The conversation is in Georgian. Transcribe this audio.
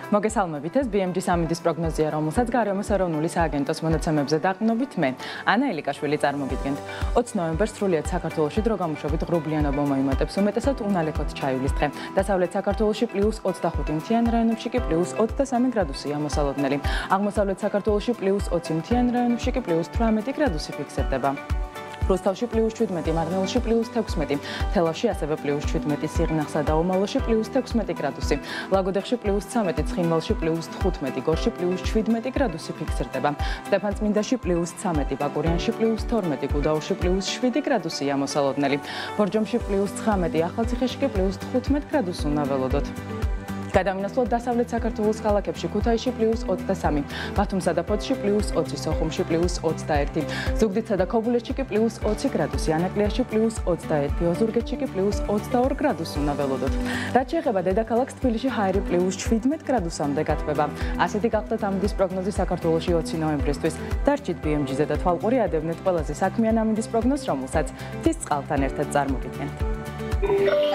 მოგესალმებით, ეს BMG სამინდის პროგნოზია, რომელსაც გარემოს ეროვნული სააგენტოს მონაცემებზე დაყრდნობით მე, ანა ელიკაშვილი წარმოგიდგენთ. 20 ნოემბერს სრულიად საქართველოში დრო გამოშვებით ღრუბლიანობა მოიმატებს, უმეტესად უნალექოთ ჩაივლის დღე. დასავლეთ საქართველოში +25 მთიან რაიონებში კი +23 გრადუსია მოსალოდნელი. აღმოსავლეთ საქართველოში +20 მთიან რაიონებში კი +18 გრადუსი ფიქსირდება. რუსთავში +17, მარნეულში +16, თელავში ასევე +17, სიღნაღსა და ომალოში +16 გრადუსი, ლაგოდეხში +13, ცხინვალში +15, გორში +17 გრადუსი ფიქსირდება. სტეფანწმინდაში +13, ბაკურიანში +12, გუდაურში +7 გრადუსია მოსალოდნელი. ბორჯომში +19, ახალციხეში კი +15 გრადუსი უნდა ველოდოთ. გადამინაცვლოთ დასავლეთ საქართველოს ქალაქებში ქუთაისში +23, ბათუმსა და ფოთში +20, სოხუმში +21, ზუგდიდსა და ქობულეთში კი +20 გრადუსი, ანაკლიაში +21, ოზურგეთში კი +22 გრადუსი უნდა ველოდოთ. რაც შეეხება დედაქალაქს თბილისში ჰაერი +17 გრადუსამდე გათბება. ასეთი გახდათ ამინდის პროგნოზი საქართველოში 20 ნოემბრისთვის. დარჩით BMG-ზე და თვალყური ადევნეთ ყველაზე საქმიან ამინდის პროგნოზს, რომელსაც თის წყალთან ერთად წარმოგიდგენთ.